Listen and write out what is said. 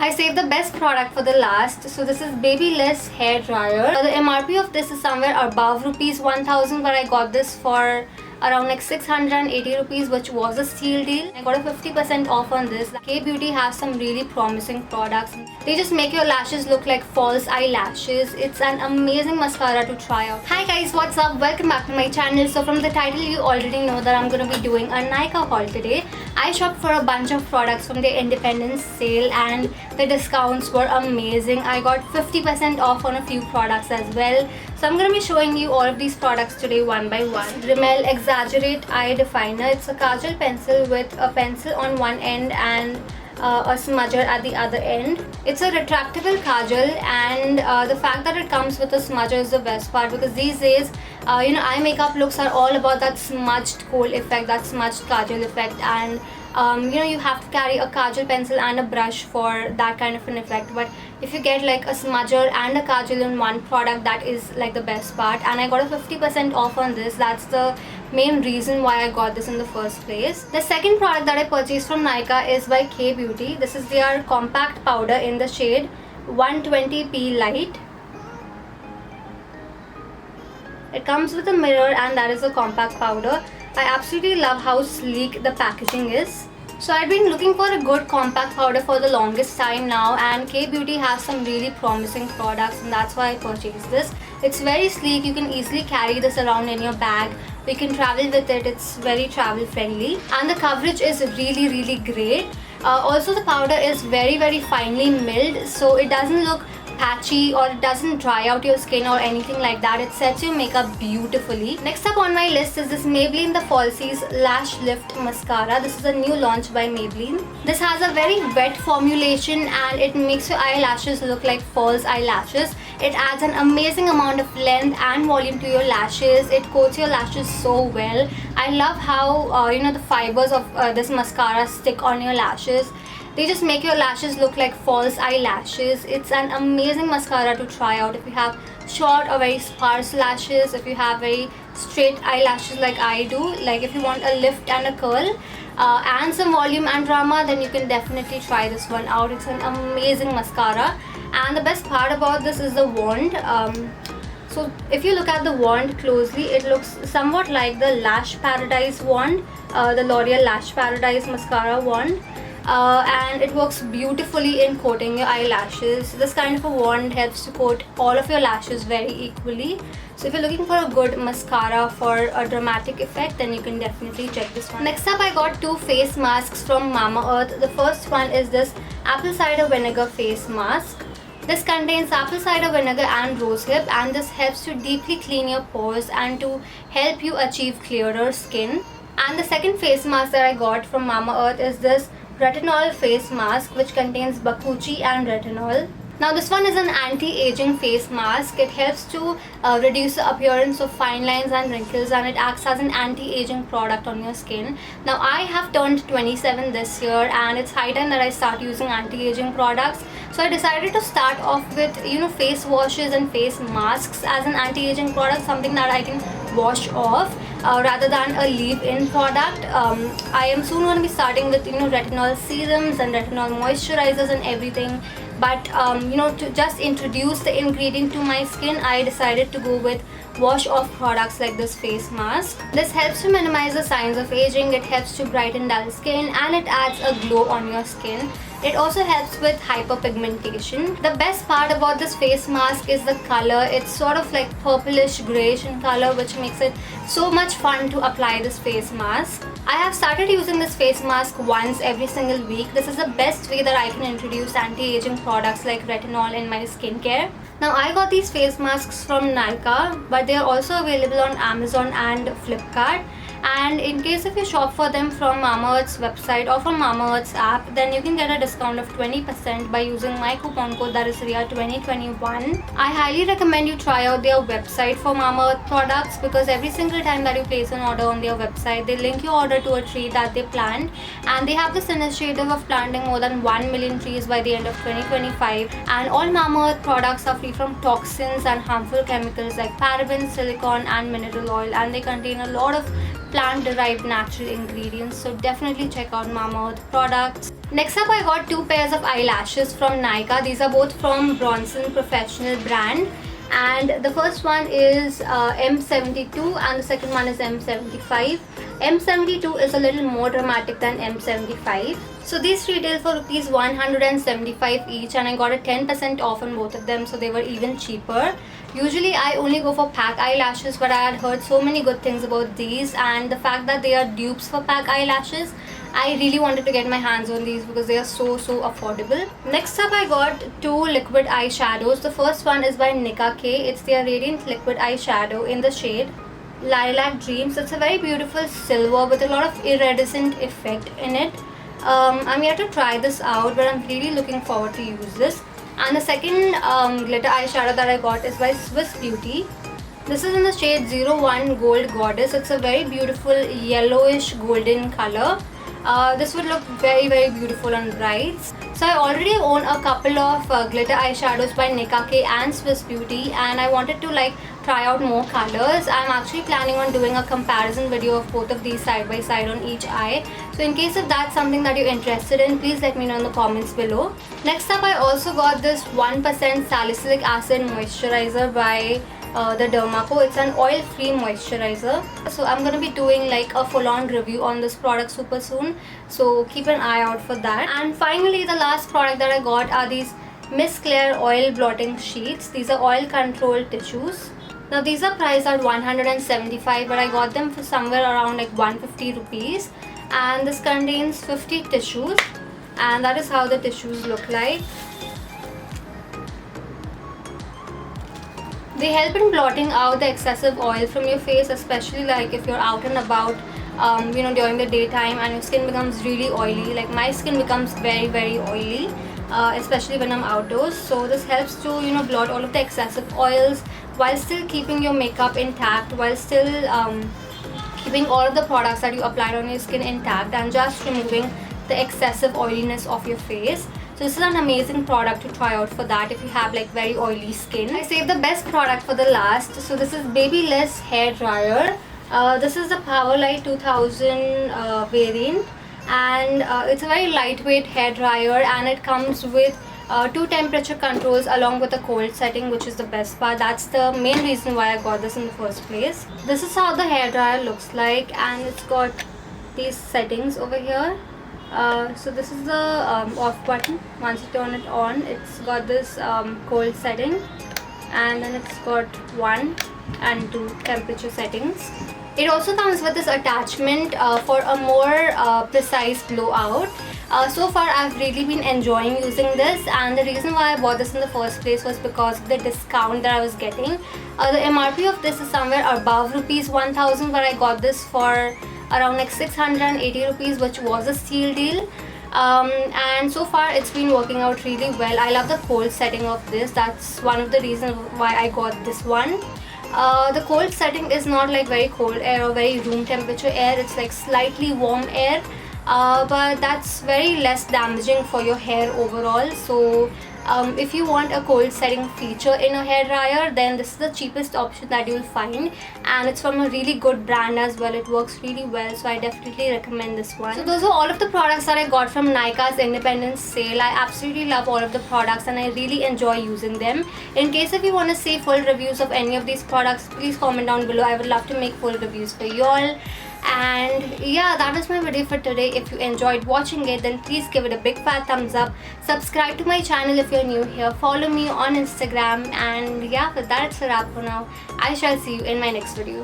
I saved the best product for the last. So this is Babyliss hair dryer. The MRP of this is somewhere above rupees 1000, but I got this for around like 680 rupees, which was a steal deal. I got a 50% off on this. K-Beauty has some really promising products. They just make your lashes look like false eyelashes. It's an amazing mascara to try out. Hi guys, what's up? Welcome back to my channel. So from the title you already know that I'm going to be doing a Nykaa haul today. I shopped for a bunch of products from the Independence sale and the discounts were amazing. I got 50% off on a few products as well. So I'm going to be showing you all of these products today one by one. Rimmel Exaggerate Eye Definer. It's a kajal pencil with a pencil on one end and a smudger at the other end. It's a retractable kajal, and the fact that it comes with a smudger is the best part, because these days eye makeup looks are all about that smudged kohl effect, that smudged kajal effect, and you have to carry a kajal pencil and a brush for that kind of an effect. But if you get like a smudger and a kajal in one product, that is like the best part. And I got a 50% off on this. That's the main reason why I got this in the first place. The second product that I purchased from Nykaa is by K-Beauty. This is their compact powder in the shade 120p Light. It comes with a mirror, and that is a compact powder. I absolutely love how sleek the packaging is. So I've been looking for a good compact powder for the longest time now, and K-Beauty has some really promising products, and that's why I purchased this. It's very sleek. You can easily carry this around in your bag. You can travel with it. It's very travel friendly, and the coverage is really great. Also the powder is very finely milled, so it doesn't look patchy or it doesn't dry out your skin or anything like that. It sets your makeup beautifully. Next up on my list is this Maybelline The Falsies Lash Lift Mascara. This is a new launch by Maybelline. This has a very wet formulation and it makes your eyelashes look like false eyelashes. It adds an amazing amount of length and volume to your lashes. It coats your lashes so well. I love how the fibers of this mascara stick on your lashes. They just make your lashes look like false eyelashes. It's an amazing mascara to try out if you have short or very sparse lashes, if you have very straight eyelashes like I do, like if you want a lift and a curl and some volume and drama, then you can definitely try this one out. It's an amazing mascara, and the best part about this is the wand. So if you look at the wand closely, it looks somewhat like the Lash Paradise wand, the L'Oreal Lash Paradise mascara wand. And it works beautifully in coating your eyelashes. This kind of a wand helps to coat all of your lashes very equally. So if you're looking for a good mascara for a dramatic effect, then you can definitely check this one. Next up, I got two face masks from Mamaearth. The first one is this apple cider vinegar face mask. This contains apple cider vinegar and rosehip, and this helps to deeply clean your pores and to help you achieve clearer skin. And the second face mask that I got from Mamaearth is this retinol face mask, which contains bakuchi and retinol. Now this one is an anti-aging face mask. It helps to reduce the appearance of fine lines and wrinkles, and it acts as an anti-aging product on your skin. Now I have turned 27 this year, and it's high time that I start using anti-aging products. So I decided to start off with face washes and face masks as an anti-aging product, something that I can wash off rather than a leave-in product. I am soon going to be starting with retinol serums and retinol moisturizers and everything. But to just introduce the ingredient to my skin, I decided to go with wash off products like this face mask. This helps to minimize the signs of aging. It helps to brighten dull skin, and it adds a glow on your skin. It also helps with hyperpigmentation. The best part about this face mask is the color. It's sort of like purplish grayish in color, which makes it so much fun to apply this face mask. I have started using this face mask once every single week. This is the best way that I can introduce anti-aging products like retinol in my skincare. Now I got these face masks from Nykaa, but they are also available on Amazon and Flipkart. And in case if you shop for them from Mamaearth's website or from Mamaearth's app, then you can get a discount of 20% by using my coupon code, that is RIA2021. I highly recommend you try out their website for Mamaearth products, because every single time that you place an order on their website, they link your order to a tree that they plant, and they have this initiative of planting more than 1 million trees by the end of 2025. And all Mamaearth products are free from toxins and harmful chemicals like parabens, silicone and mineral oil, and they contain a lot of plant-derived natural ingredients. So definitely check out Mamaearth products. Next up, I got two pairs of eyelashes from Nykaa. These are both from Bronson Professional brand. And the first one is M72 and the second one is M75. M72 is a little more dramatic than M75. So these retail for rupees 175 each, and I got a 10% off on both of them, so they were even cheaper. Usually I only go for pack eyelashes, but I had heard so many good things about these, and the fact that they are dupes for pack eyelashes, I really wanted to get my hands on these because they are so affordable. Next up, I got two liquid eyeshadows. The first one is by Nika K. It's their Radiant Liquid Eyeshadow in the shade Lilac Dreams. It's a very beautiful silver with a lot of iridescent effect in it. I'm yet to try this out, but I'm really looking forward to use this. And the second glitter eyeshadow that I got is by Swiss Beauty. This is in the shade 01 Gold Goddess. It's a very beautiful yellowish golden color. This would look very beautiful on brides. So I already own a couple of glitter eyeshadows by Nika K and Swiss Beauty, and I wanted to try out more colors. I'm actually planning on doing a comparison video of both of these side by side on each eye. So in case if that's something that you're interested in, please let me know in the comments below. Next up, I also got this 1% salicylic acid moisturizer by the Dermaco. It's an oil-free moisturizer. So I'm going to be doing a full-on review on this product super soon. So keep an eye out for that. And finally, the last product that I got are these Miss Claire oil blotting sheets. These are oil control tissues. Now these are priced at 175, but I got them for somewhere around 150 rupees. And this contains 50 tissues, and that is how the tissues look like. They help in blotting out the excessive oil from your face, especially if you're out and about during the daytime and your skin becomes really oily. My skin becomes very oily, especially when I'm outdoors. So this helps to blot all of the excessive oils while still keeping your makeup intact, while still keeping all of the products that you applied on your skin intact, and just removing the excessive oiliness of your face. So this is an amazing product to try out for that if you have very oily skin. I saved the best product for the last. So this is Babyliss hair dryer. This is the Powerlight 2000 variant, and it's a very lightweight hair dryer, and it comes with 2 temperature controls along with a cold setting, which is the best part. That's the main reason why I got this in the first place. This is how the hair dryer looks like, and it's got these settings over here. So this is the off button. Once you turn it on, it's got this cold setting, and then it's got 1 and 2 temperature settings. It also comes with this attachment for a more precise blowout. So far I've really been enjoying using this, and the reason why I bought this in the first place was because of the discount that I was getting. The MRP of this is somewhere above rupees 1000, but I got this for around 680 rupees, which was a steal deal. And so far it's been working out really well. I love the cold setting of this. That's one of the reasons why I got this one. The cold setting is not very cold air or very room temperature air. It's slightly warm air, but that's very less damaging for your hair overall. So if you want a cold setting feature in a hair dryer, then this is the cheapest option that you'll find, and it's from a really good brand as well. It works really well, so I definitely recommend this one. So those are all of the products that I got from Nykaa's Independence Sale. I absolutely love all of the products, and I really enjoy using them. In case if you want to see full reviews of any of these products, please comment down below. I would love to make full reviews for you all. And yeah, that was my video for today. If you enjoyed watching it, then please give it a big fat thumbs up. Subscribe to my channel if you're new here. Follow me on Instagram. And yeah, with that, it's a wrap for now. I shall see you in my next video.